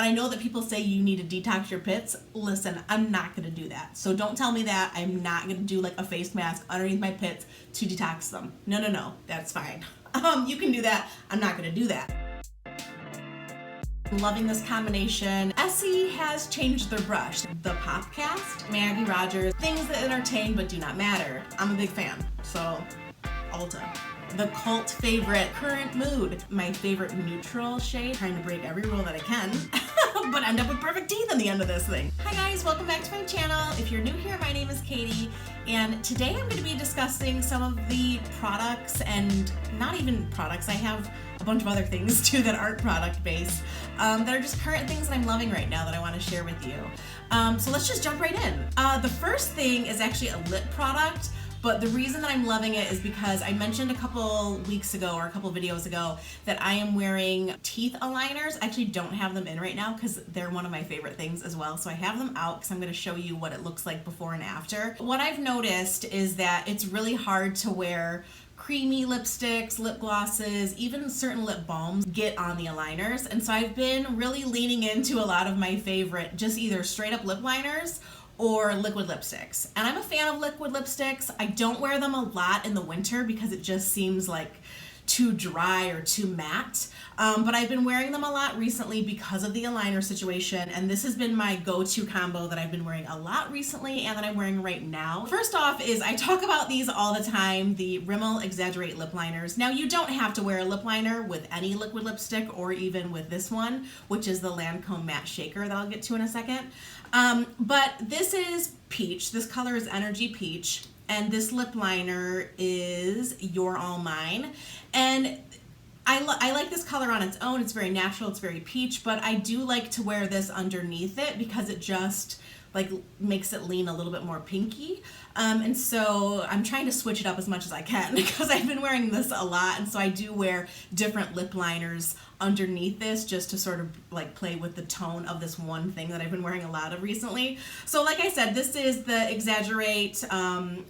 And I know that people say you need to detox your pits. Listen, I'm not going to do that. So don't tell me that. I'm not going to do like a face mask underneath my pits to detox them. No. That's fine. You can do that. I'm not going to do that. Loving this combination. Essie has changed their brush. The Popcast, Maggie Rogers, things that entertain but do not matter. I'm a big fan. So, Ulta. The cult favorite, Current Mood. My favorite neutral shade. Trying to break every rule that I can. But end up with perfect teeth in the end of this thing. Hi guys, welcome back to my channel. If you're new here, my name is Katie, and today I'm going to be discussing some of the products, and not even products, I have a bunch of other things too that aren't product based, that are just current things that I'm loving right now that I want to share with you. So let's just jump right in. The first thing is actually a lip product. But the reason that I'm loving it is because I mentioned a couple weeks ago or a couple videos ago that I am wearing teeth aligners. I actually don't have them in right now because they're one of my favorite things as well. So I have them out because I'm going to show you what it looks like before and after. What I've noticed is that it's really hard to wear creamy lipsticks, lip glosses, even certain lip balms get on the aligners. And so I've been really leaning into a lot of my favorite, just either straight up lip liners or liquid lipsticks. And I'm a fan of liquid lipsticks. I don't wear them a lot in the winter because it just seems like too dry or too matte. But I've been wearing them a lot recently because of the aligner situation, and this has been my go-to combo that I've been wearing a lot recently and that I'm wearing right now. First off is I talk about these all the time, the Rimmel Exaggerate lip liners. Now you don't have to wear a lip liner with any liquid lipstick or even with this one, which is the Lancome Matte Shaker that I'll get to in a second. But this is peach. This color is Energy Peach. And this lip liner is You're All Mine. And I like this color on its own. It's very natural. It's very peach. But I do like to wear this underneath it because it just like makes it lean a little bit more pinky. And so I'm trying to switch it up as much as I can because I've been wearing this a lot. And so I do wear different lip liners underneath this just to sort of like play with the tone of this one thing that I've been wearing a lot of recently. So like I said, this is the Exaggerate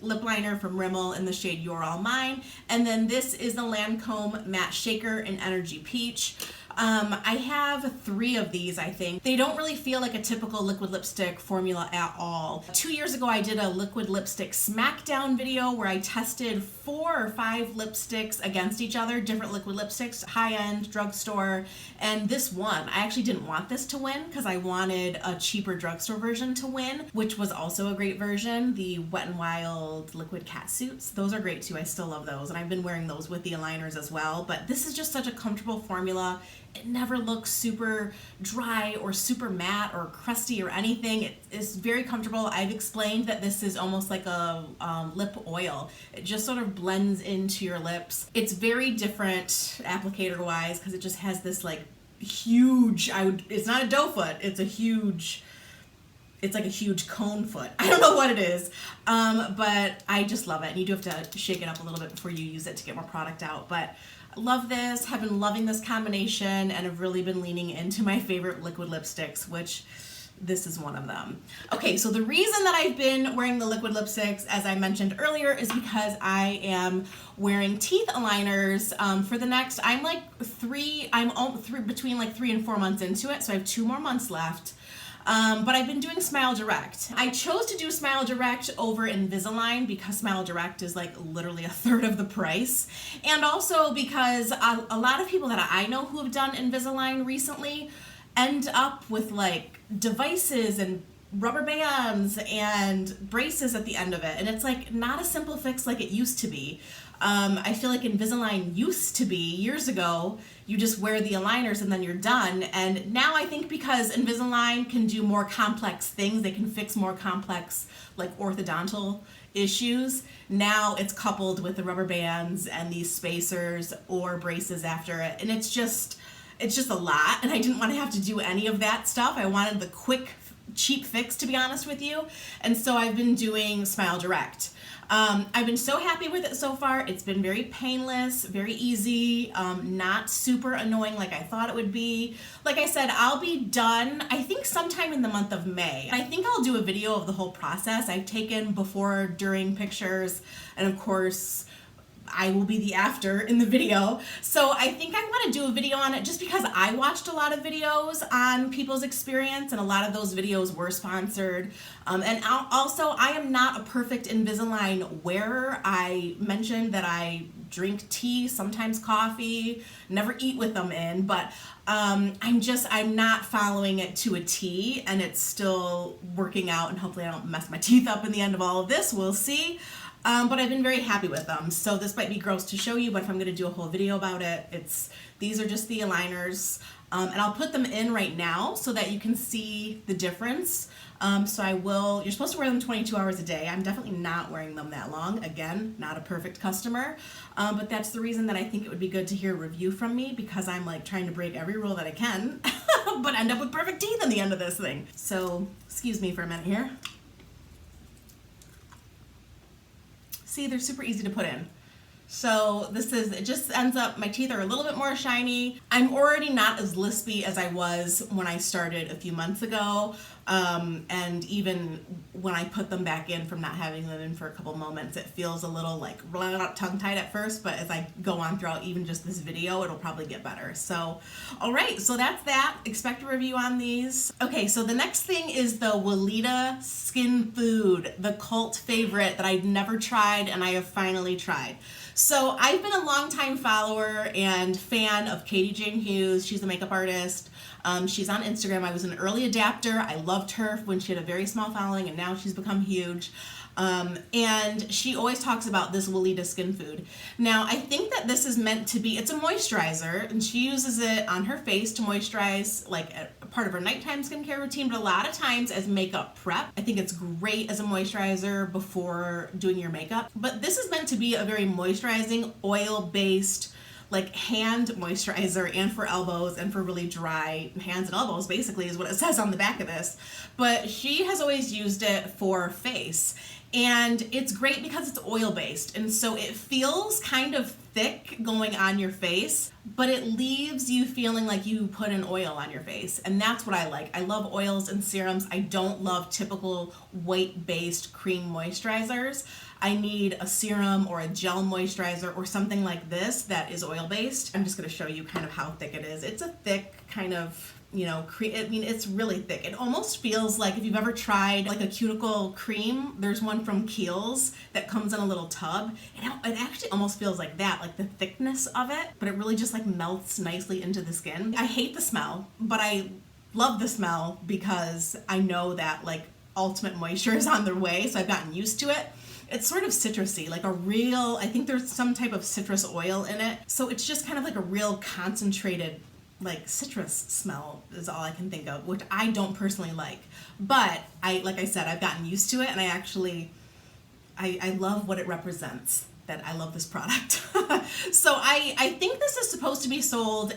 lip liner from Rimmel in the shade You're All Mine. And then this is the Lancome Matte Shaker in Energy Peach. I have 3 of these, I think. They don't really feel like a typical liquid lipstick formula at all. 2 years ago, I did a liquid lipstick smackdown video where I tested 4 or 5 lipsticks against each other, different liquid lipsticks, high-end, drugstore, and this won. I actually didn't want this to win because I wanted a cheaper drugstore version to win, which was also a great version, the Wet n Wild liquid cat suits. Those are great too. I still love those, and I've been wearing those with the aligners as well, but this is just such a comfortable formula. It never looks super dry or super matte or crusty or anything. It's very comfortable. I've explained that this is almost like a lip oil. It just sort of blends into your lips. It's very different applicator wise because it just has this like huge, it's not a doe foot, it's like a huge cone foot. I don't know what it is, but I just love it. And you do have to shake it up a little bit before you use it to get more product out. But I love this, have been loving this combination, and have really been leaning into my favorite liquid lipsticks, which this is one of them. Okay, so the reason that I've been wearing the liquid lipsticks, as I mentioned earlier, is because I am wearing teeth aligners for the next, I'm between like 3 and 4 months into it, so I have 2 more months left. But I've been doing Smile Direct. I chose to do Smile Direct over Invisalign because Smile Direct is like literally 1/3 of the price. And also because a lot of people that I know who have done Invisalign recently end up with like devices and rubber bands and braces at the end of it. And it's like not a simple fix like it used to be. I feel like Invisalign used to be, years ago, you just wear the aligners and then you're done. And now I think because Invisalign can do more complex things, they can fix more complex like orthodontal issues. Now it's coupled with the rubber bands and these spacers or braces after it. And it's just a lot. And I didn't want to have to do any of that stuff. I wanted the quick, cheap fix, to be honest with you. And so I've been doing Smile Direct. I've been so happy with it so far. It's been very painless, very easy, not super annoying like I thought it would be. Like I said, I'll be done, I think sometime in the month of May. I think I'll do a video of the whole process. I've taken before, during pictures, and of course, I will be the after in the video. So I think I want to do a video on it just because I watched a lot of videos on people's experience and a lot of those videos were sponsored. And also, I am not a perfect Invisalign wearer. I mentioned that I drink tea, sometimes coffee, never eat with them in, but I'm not following it to a T, and it's still working out, and hopefully I don't mess my teeth up in the end of all of this. We'll see. But I've been very happy with them. So this might be gross to show you, but if I'm going to do a whole video about it, these are just the aligners. And I'll put them in right now so that you can see the difference. You're supposed to wear them 22 hours a day. I'm definitely not wearing them that long. Again, not a perfect customer. But that's the reason that I think it would be good to hear a review from me, because I'm like trying to break every rule that I can, but end up with perfect teeth in the end of this thing. So excuse me for a minute here. See, they're super easy to put in. So it just ends up, my teeth are a little bit more shiny. I'm already not as lispy as I was when I started a few months ago. And even when I put them back in from not having them in for a couple moments, it feels a little like tongue-tied at first, but as I go on throughout even just this video, it'll probably get better. So, all right, so that's that. Expect a review on these. Okay, so the next thing is the Weleda Skin Food, the cult favorite that I've never tried and I have finally tried. So I've been a longtime follower and fan of Katie Jane Hughes. She's a makeup artist. She's on Instagram. I was an early adapter. I loved her when she had a very small following, and now she's become huge. And she always talks about this Weleda Skin Food. Now, I think that this is meant to be, it's a moisturizer, and she uses it on her face to moisturize, like a part of her nighttime skincare routine, but a lot of times as makeup prep. I think it's great as a moisturizer before doing your makeup. But this is meant to be a very moisturizing, oil-based, like hand moisturizer, and for elbows and for really dry hands and elbows, basically is what it says on the back of this. But she has always used it for face. And it's great because it's oil-based, and so it feels kind of thick going on your face, but it leaves you feeling like you put an oil on your face, and that's what I like. I love oils and serums. I don't love typical white-based cream moisturizers. I need a serum or a gel moisturizer or something like this that is oil-based. I'm just going to show you kind of how thick it is. It's a thick kind of, it's really thick. It almost feels like if you've ever tried like a cuticle cream, there's one from Kiehl's that comes in a little tub. It actually almost feels like that, like the thickness of it, but it really just like melts nicely into the skin. I hate the smell, but I love the smell because I know that like ultimate moisture is on their way, so I've gotten used to it. It's sort of citrusy, like I think there's some type of citrus oil in it. So it's just kind of like a real concentrated like citrus smell is all I can think of, which I don't personally like. But like I said, I've gotten used to it, and I love what it represents, that I love this product. So I think this is supposed to be sold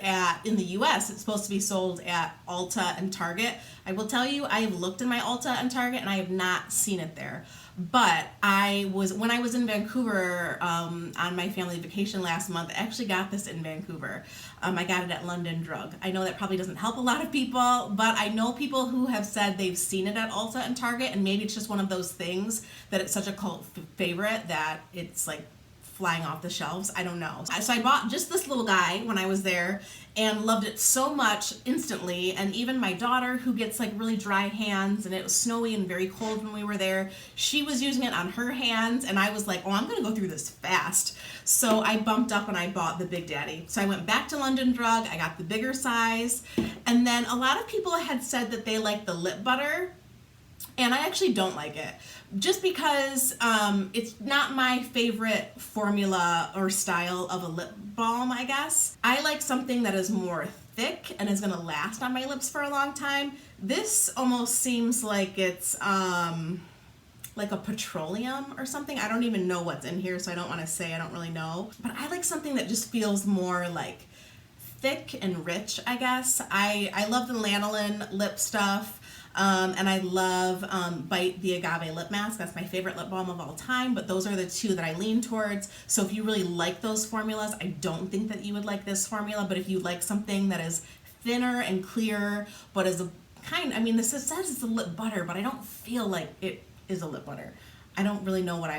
in the US, it's supposed to be sold at Ulta and Target. I will tell you, I have looked in my Ulta and Target and I have not seen it there. But when I was in Vancouver on my family vacation last month, I actually got this in Vancouver. I got it at London Drug. I know that probably doesn't help a lot of people, but I know people who have said they've seen it at Ulta and Target, and maybe it's just one of those things that it's such a cult favorite that it's like flying off the shelves. I don't know. So I bought just this little guy when I was there and loved it so much instantly. And even my daughter, who gets like really dry hands, and it was snowy and very cold when we were there, she was using it on her hands, and I was like, oh, I'm gonna go through this fast. So I bumped up and I bought the Big Daddy. So I went back to London Drug, I got the bigger size, and then a lot of people had said that they like the lip butter, and I actually don't like it. Just because it's not my favorite formula or style of a lip balm, I guess. I like something that is more thick and is going to last on my lips for a long time. This almost seems like it's like a petroleum or something. I don't even know what's in here, so I don't want to say. I don't really know. But I like something that just feels more like thick and rich, I guess. I love the lanolin lip stuff. And I love Bite the Agave Lip Mask. That's my favorite lip balm of all time, but those are the two that I lean towards. So if you really like those formulas, I don't think that you would like this formula, but if you like something that is thinner and clear, but is this says it's a lip butter, but I don't feel like it is a lip butter. I don't really know what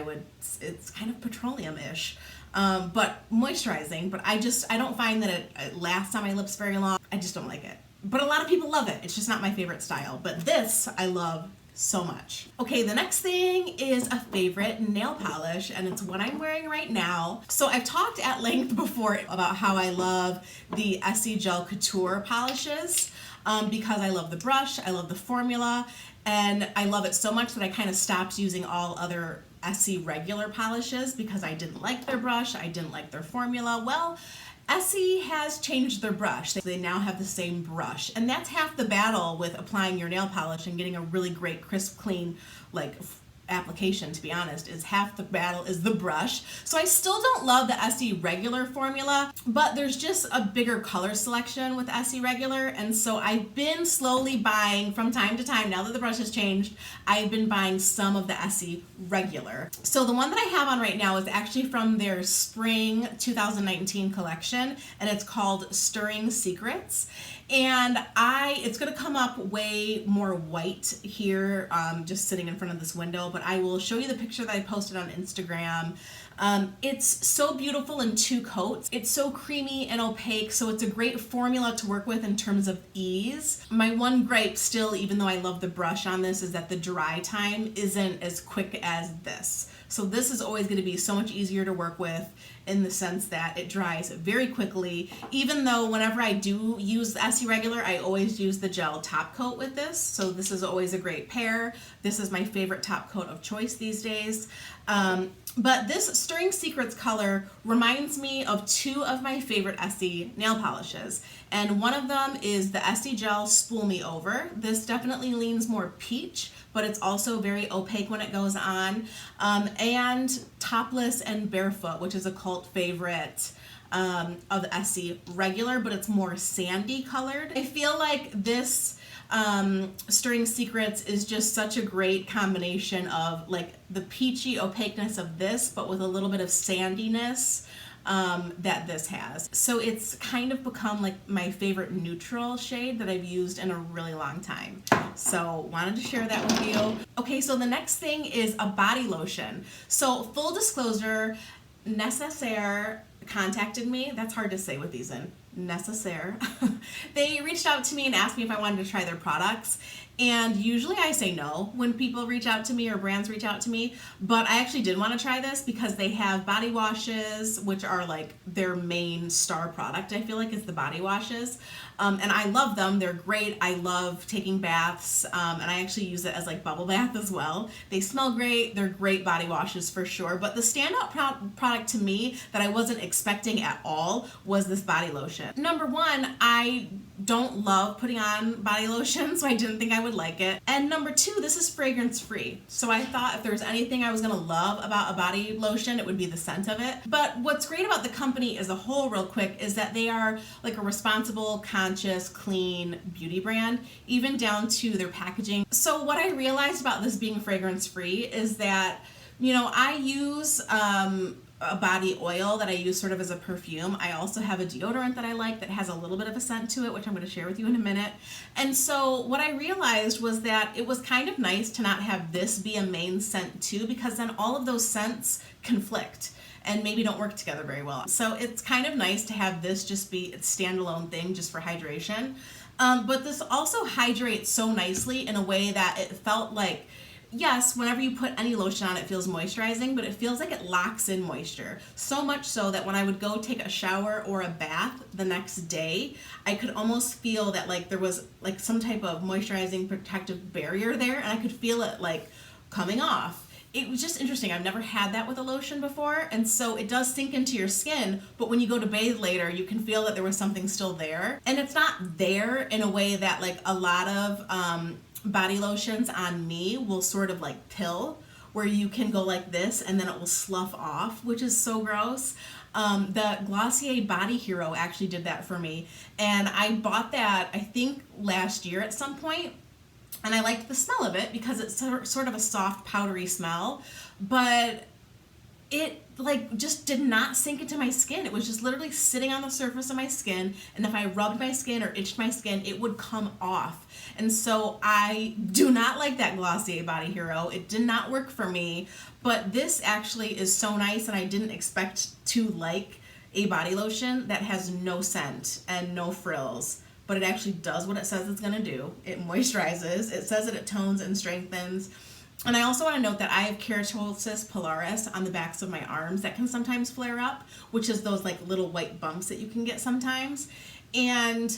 it's kind of petroleum-ish, but moisturizing, but I don't find that it lasts on my lips very long. I just don't like it. But a lot of people love it. It's just not my favorite style. But this I love so much. Okay, the next thing is a favorite nail polish, and it's what I'm wearing right now. So I've talked at length before about how I love the Essie Gel Couture polishes because I love the brush, I love the formula, and I love it so much that I kind of stopped using all other Essie regular polishes because I didn't like their brush, I didn't like their formula. Well, Essie has changed their brush. They now have the same brush, and that's half the battle with applying your nail polish and getting a really great, crisp, clean, like application, to be honest. Is half the battle is the brush. So I still don't love the Essie regular formula, but there's just a bigger color selection with Essie regular, and so I've been slowly buying from time to time. Now that the brush has changed, I've been buying some of the Essie regular. So the one that I have on right now is actually from their spring 2019 collection, and it's called Stirring Secrets. And it's going to come up way more white here, just sitting in front of this window, but I will show you the picture that I posted on Instagram. It's so beautiful in 2 coats. It's so creamy and opaque, so it's a great formula to work with in terms of ease. My one gripe still, even though I love the brush on this, is that the dry time isn't as quick as this. So this is always going to be so much easier to work with in the sense that it dries very quickly, even though whenever I do use Essie regular, I always use the gel top coat with this. So this is always a great pair. This is my favorite top coat of choice these days. But this Stirring Secrets color reminds me of 2 of my favorite Essie nail polishes. And one of them is the Essie Gel Spool Me Over. This definitely leans more peach, but it's also very opaque when it goes on. And Topless and Barefoot, which is a cult favorite of the Essie regular, but it's more sandy colored. I feel like this Stirring Secrets is just such a great combination of like the peachy opaqueness of this, but with a little bit of sandiness that this has. So it's kind of become like my favorite neutral shade that I've used in a really long time. So wanted to share that with you. Okay, so the next thing is a body lotion. So full disclosure, Necessaire contacted me. That's hard to say with these in. Necessaire. They reached out to me and asked me if I wanted to try their products, and usually I say no when people reach out to me or brands reach out to me, but I actually did want to try this because they have body washes, which are like their main star product. I feel like it's the body washes, and I love them. They're great. I love taking baths, and I actually use it as like bubble bath as well. They smell great. They're great body washes for sure, but the standout product to me that I wasn't expecting at all was this body lotion. Number one, I don't love putting on body lotion, so I didn't think I would like it. And number 2, this is fragrance free. So I thought if there was anything I was gonna love about a body lotion, it would be the scent of it. But what's great about the company as a whole, real quick, is that they are like a responsible, conscious, clean beauty brand, even down to their packaging. So what I realized about this being fragrance free is that, you know, I use a body oil that I use sort of as a perfume. I also have a deodorant that I like that has a little bit of a scent to it, which I'm going to share with you in a minute. And so what I realized was that it was kind of nice to not have this be a main scent too, because then all of those scents conflict and maybe don't work together very well. So it's kind of nice to have this just be its standalone thing just for hydration. But this also hydrates so nicely in a way that it felt like, yes, whenever you put any lotion on, it feels moisturizing, but it feels like it locks in moisture. So much so that when I would go take a shower or a bath the next day, I could almost feel that like there was like some type of moisturizing protective barrier there, and I could feel it like coming off. It was just interesting. I've never had that with a lotion before, and so it does sink into your skin, but when you go to bathe later, you can feel that there was something still there. And it's not there in a way that like a lot of body lotions on me will sort of like pill, where you can go like this and then it will slough off, which is so gross. The Glossier Body Hero actually did that for me, and I bought that I think last year at some point, and I liked the smell of it because it's sort of a soft powdery smell, but it like just did not sink into my skin. It was just literally sitting on the surface of my skin, and if I rubbed my skin or itched my skin, it would come off. And so I do not like that Glossier Body Hero. It did not work for me, but this actually is so nice, and I didn't expect to like a body lotion that has no scent and no frills, but it actually does what it says it's gonna do. It moisturizes, it says that it tones and strengthens. And I also want to note that I have keratosis pilaris on the backs of my arms that can sometimes flare up, which is those like little white bumps that you can get sometimes. And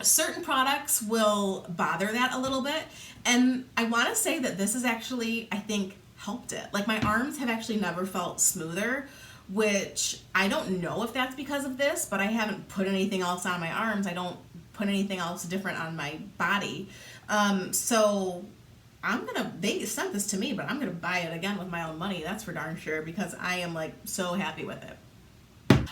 certain products will bother that a little bit. And I want to say that this is actually, I think, helped it. Like my arms have actually never felt smoother, which I don't know if that's because of this, but I haven't put anything else on my arms. I don't put anything else different on my body. So they sent this to me, but I'm gonna buy it again with my own money, that's for darn sure, because I am like so happy with it.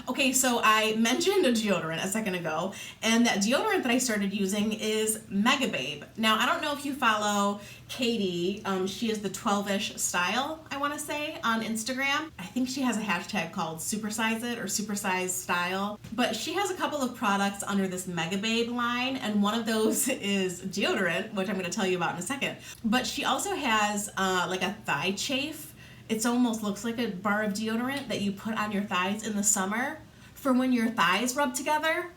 Okay, so I mentioned a deodorant a second ago, and that deodorant that I started using is Mega Babe. Now, I don't know if you follow Katie. She is the 12ish style, I want to say, on Instagram. I think she has a hashtag called Supersize It or Supersize Style. But she has a couple of products under this Mega Babe line, and one of those is deodorant, which I'm going to tell you about in a second. But she also has like a thigh chafe. It almost looks like a bar of deodorant that you put on your thighs in the summer for when your thighs rub together.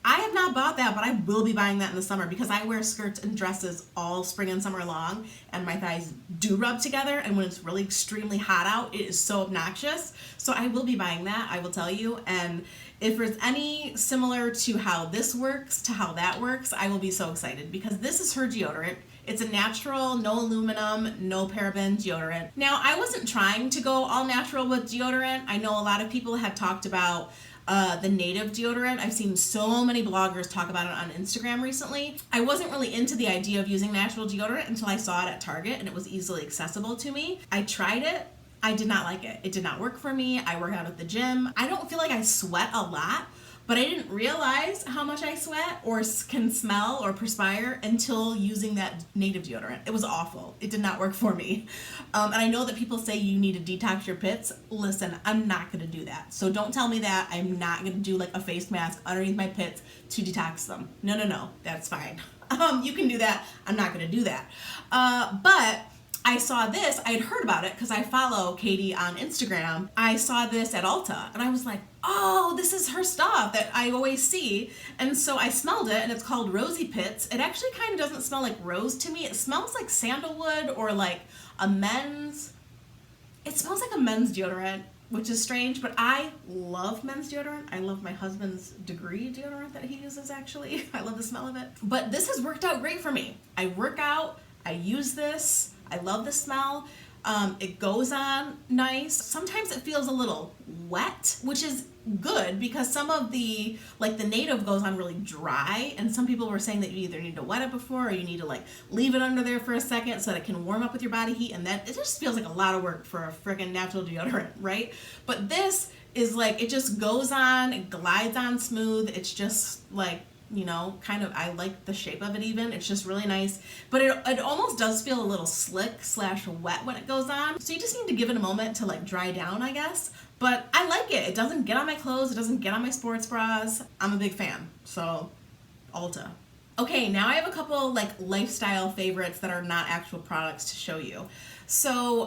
I have not bought that, but I will be buying that in the summer because I wear skirts and dresses all spring and summer long, and my thighs do rub together, and when it's really extremely hot out, it is so obnoxious. So I will be buying that, I will tell you, and if there's any similar to how this works to how that works, I will be so excited because this is her deodorant. It's a natural, no aluminum, no paraben deodorant. Now, I wasn't trying to go all natural with deodorant. I know a lot of people have talked about the native deodorant. I've seen so many bloggers talk about it on Instagram recently. I wasn't really into the idea of using natural deodorant until I saw it at Target and it was easily accessible to me. I tried it. I did not like it. It did not work for me. I work out at the gym. I don't feel like I sweat a lot, but I didn't realize how much I sweat or can smell or perspire until using that native deodorant. It was awful. It did not work for me. And I know that people say you need to detox your pits. Listen, I'm not going to do that. So don't tell me that. I'm not going to do like a face mask underneath my pits to detox them. No. That's fine. You can do that. I'm not going to do that. But I saw this, I had heard about it because I follow Katie on Instagram. I saw this at Ulta and I was like, oh, this is her stuff that I always see. And so I smelled it and it's called Rosy Pits. It actually kind of doesn't smell like rose to me. It smells like sandalwood or like it smells like a men's deodorant, which is strange, but I love men's deodorant. I love my husband's Degree deodorant that he uses actually. I love the smell of it. But this has worked out great for me. I work out, I use this. I love the smell. It goes on nice. Sometimes it feels a little wet, which is good because some of the native goes on really dry, and some people were saying that you either need to wet it before or you need to like leave it under there for a second so that it can warm up with your body heat, and that it just feels like a lot of work for a freaking natural deodorant, right? But this is like, it just goes on, it glides on smooth. It's just like, you know, kind of, I like the shape of it even. It's just really nice. But it almost does feel a little slick / wet when it goes on. So you just need to give it a moment to like dry down, I guess. But I like it. It doesn't get on my clothes. It doesn't get on my sports bras. I'm a big fan. So, Ulta. Okay, now I have a couple like lifestyle favorites that are not actual products to show you. So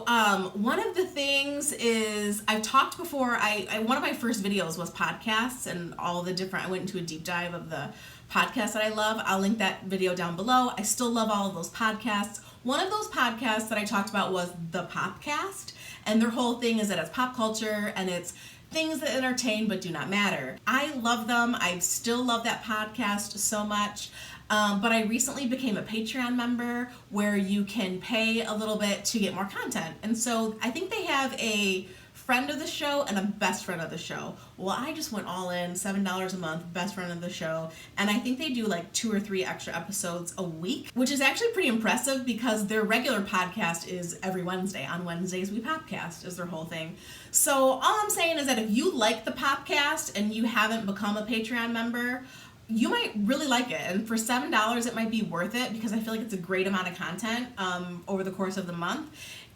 one of the things is, I've talked before, one of my first videos was podcasts and all the different, I went into a deep dive of the podcasts that I love. I'll link that video down below. I still love all of those podcasts. One of those podcasts that I talked about was the Popcast, and their whole thing is that it's pop culture and it's things that entertain but do not matter. I love them. I still love that podcast so much. But I recently became a Patreon member where you can pay a little bit to get more content. And so I think they have a friend of the show and a best friend of the show. Well, I just went all in, $7 a month, best friend of the show. And I think they do like 2 or 3 extra episodes a week, which is actually pretty impressive because their regular podcast is every Wednesday. On Wednesdays, we Popcast is their whole thing. So all I'm saying is that if you like the Popcast and you haven't become a Patreon member, you might really like it, and for $7 it might be worth it because I feel like it's a great amount of content over the course of the month.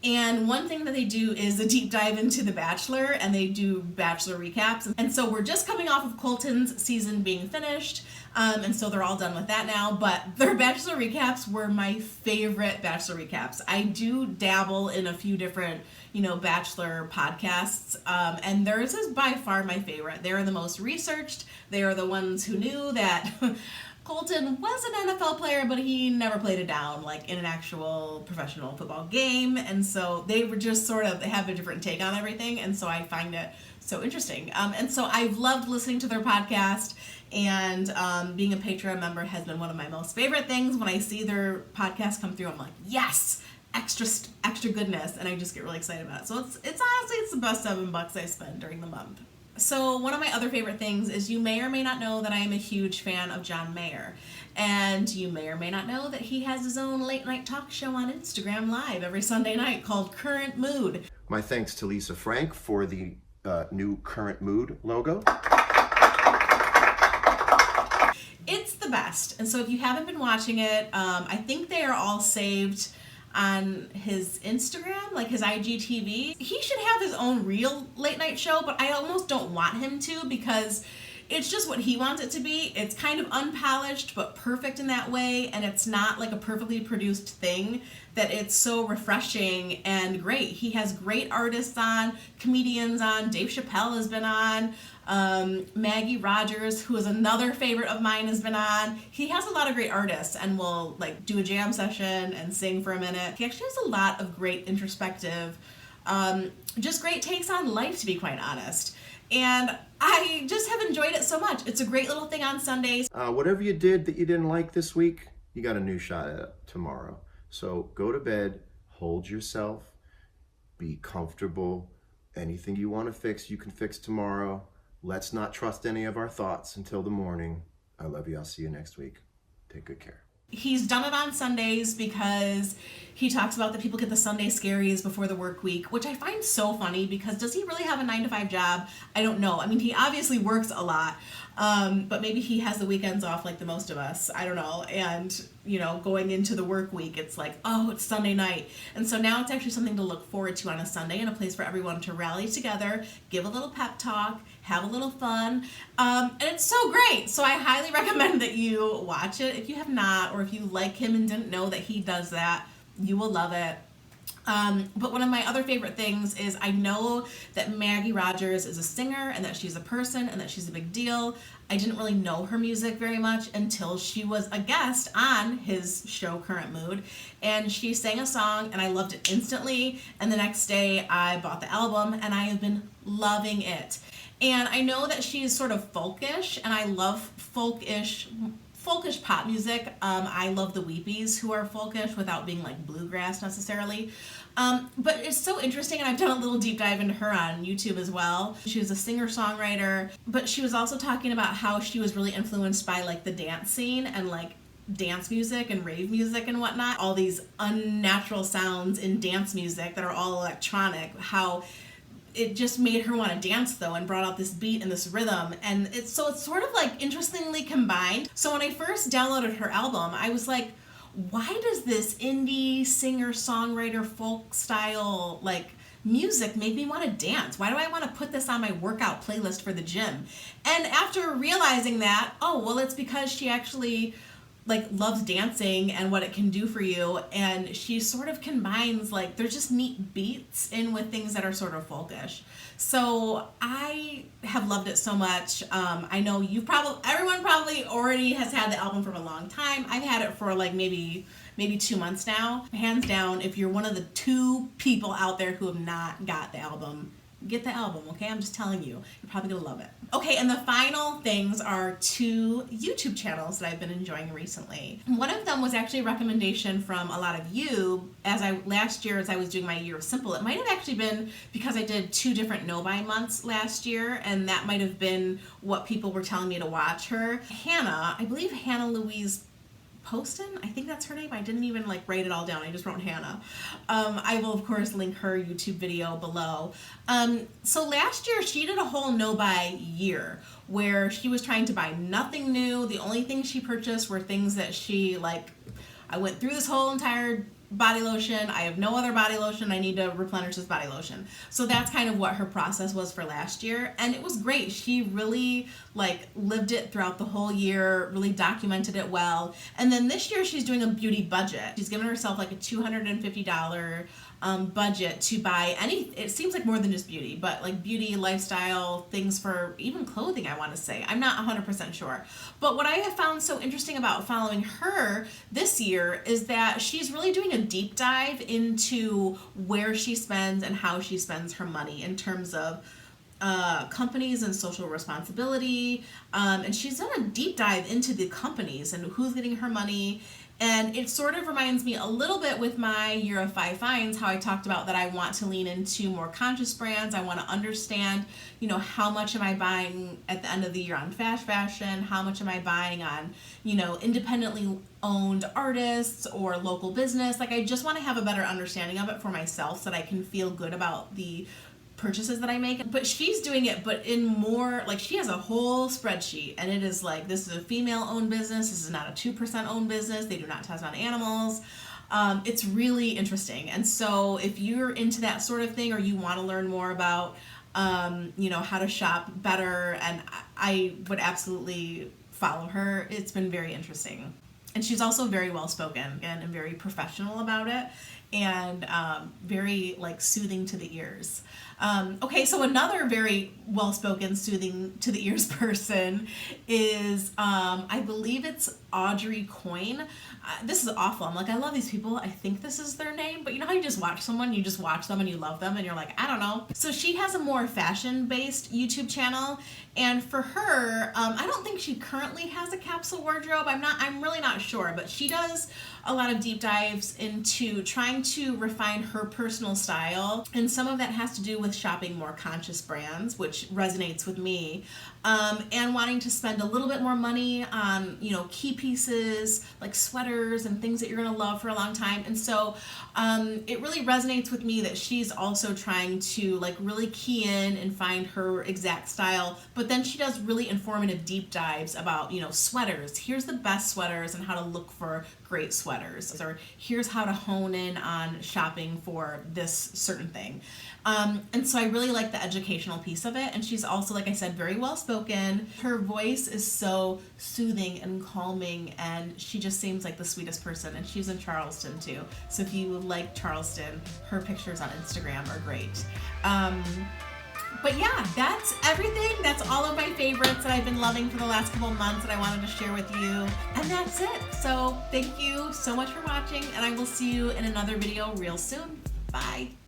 And one thing that they do is a deep dive into The Bachelor, and they do Bachelor recaps. And so we're just coming off of Colton's season being finished, and so they're all done with that now. But their Bachelor recaps were my favorite Bachelor recaps. I do dabble in a few different, Bachelor podcasts, and theirs is by far my favorite. They are the most researched. They are the ones who knew that Colton was an NFL player, but he never played it down, like in an actual professional football game. And so they were just they have a different take on everything. And so I find it so interesting. And so I've loved listening to their podcast, and being a Patreon member has been one of my most favorite things. When I see their podcast come through, I'm like, yes, extra goodness. And I just get really excited about it. So it's honestly, it's the best $7 I spend during the month. So one of my other favorite things is you may or may not know that I am a huge fan of John Mayer. And you may or may not know that he has his own late night talk show on Instagram Live every Sunday night called Current Mood. My thanks to Lisa Frank for the new Current Mood logo. It's the best. And so if you haven't been watching it, I think they are all saved on his Instagram, like his IGTV. He should have his own real late night show, but I almost don't want him to, because it's just what he wants it to be. It's kind of unpolished, but perfect in that way, and it's not like a perfectly produced thing, that it's so refreshing and great. He has great artists on, comedians on. Dave Chappelle has been on. Maggie Rogers, who is another favorite of mine, has been on. He has a lot of great artists and will do a jam session and sing for a minute. He actually has a lot of great introspective, just great takes on life, to be quite honest. And I just have enjoyed it so much. It's a great little thing on Sundays. Whatever you did that you didn't like this week, you got a new shot at it tomorrow. So go to bed, hold yourself, be comfortable. Anything you want to fix, you can fix tomorrow. Let's not trust any of our thoughts until the morning. I love you. I'll see you next week. Take good care. He's done it on Sundays because he talks about that people get the Sunday scaries before the work week, which I find so funny, because does he really have a 9-to-5 job? I don't know. I mean, he obviously works a lot, but maybe he has the weekends off like the most of us. I don't know. And, going into the work week, it's like, oh, it's Sunday night. And so now it's actually something to look forward to on a Sunday, and a place for everyone to rally together, give a little pep talk, have a little fun. And it's so great. So I highly recommend that you watch it. If you have not, or if you like him and didn't know that he does that, you will love it. But one of my other favorite things is I know that Maggie Rogers is a singer, and that she's a person, and that she's a big deal. I didn't really know her music very much until she was a guest on his show Current Mood, and she sang a song and I loved it instantly, and the next day I bought the album and I have been loving it. And I know that she's sort of folkish, and I love folkish pop music. I love the Weepies, who are folkish without being like bluegrass necessarily. But it's so interesting, and I've done a little deep dive into her on YouTube as well. She was a singer-songwriter, but she was also talking about how she was really influenced by like the dance scene and like dance music and rave music and whatnot. All these unnatural sounds in dance music that are all electronic, how it just made her want to dance though, and brought out this beat and this rhythm, and it's sort of like interestingly combined. So when I first downloaded her album, I was like, why does this indie singer-songwriter folk style like music make me want to dance? Why do I want to put this on my workout playlist for the gym? And after realizing that, oh well, it's because she actually like loves dancing and what it can do for you, and she sort of combines, like, there's just neat beats in with things that are sort of folkish. So I have loved it so much. I know everyone probably already has had the album for a long time. I've had it for like maybe 2 months now. Hands down, if you're one of the 2 people out there who have not got the album, get the album, okay? I'm just telling you. You're probably going to love it. Okay, and the final things are 2 YouTube channels that I've been enjoying recently. One of them was actually a recommendation from a lot of you. Last year, as I was doing my Year of Simple, it might have actually been because I did 2 different no-buy months last year, and that might have been what people were telling me to watch her. Hannah, I believe Hannah Louise Poston, I think that's her name. I didn't even like write it all down. I just wrote Hannah. I will of course link her YouTube video below. So last year she did a whole no-buy year where she was trying to buy nothing new. The only things she purchased were things that she I went through this whole entire body lotion. I have no other body lotion. I need to replenish this body lotion. So that's kind of what her process was for last year. And it was great. She really like lived it throughout the whole year, really documented it well. And then this year she's doing a beauty budget. She's given herself like a $250 budget to buy it seems like more than just beauty, but like beauty, lifestyle, things for even clothing, I want to say. I'm not 100% sure. But what I have found so interesting about following her this year is that she's really doing a deep dive into where she spends and how she spends her money in terms of companies and social responsibility. And she's done a deep dive into the companies and who's getting her money. And it sort of reminds me a little bit with my Year of 5 Finds, how I talked about that I want to lean into more conscious brands. I want to understand, you know, how much am I buying at the end of the year on fast fashion? How much am I buying on, you know, independently owned artists or local business? Like, I just want to have a better understanding of it for myself so that I can feel good about the purchases that I make. But she's doing it, but in more, like, she has a whole spreadsheet, and it is like, this is a female owned business, this is not a 2% owned business, they do not test on animals. It's really interesting. And so if you're into that sort of thing, or you want to learn more about you know, how to shop better, and I would absolutely follow her. It's been very interesting. And she's also very well spoken and very professional about it, and very like soothing to the ears. Okay, so another very well-spoken, soothing to the ears person is, I believe it's Audrey Coyne. This is awful. I'm like, I love these people. I think this is their name, but you know how you just watch someone, you just watch them and you love them and you're like, I don't know. So she has a more fashion-based YouTube channel, and for her, I don't think she currently has a capsule wardrobe. I'm really not sure, but she does a lot of deep dives into trying to refine her personal style, and some of that has to do with shopping more conscious brands, which resonates with me, and wanting to spend a little bit more money on, you know, key pieces like sweaters and things that you're gonna love for a long time. And so it really resonates with me that she's also trying to like really key in and find her exact style, but then she does really informative deep dives about, you know, sweaters. Here's the best sweaters and how to look for great sweaters, or here's how to hone in on shopping for this certain thing. And so I really like the educational piece of it. And she's also, like I said, very well spoken. Her voice is so soothing and calming, and she just seems like the sweetest person. And she's in Charleston too. So if you like Charleston, her pictures on Instagram are great. But yeah, that's everything. That's all of my favorites that I've been loving for the last couple of months that I wanted to share with you. And that's it. So thank you so much for watching, and I will see you in another video real soon. Bye.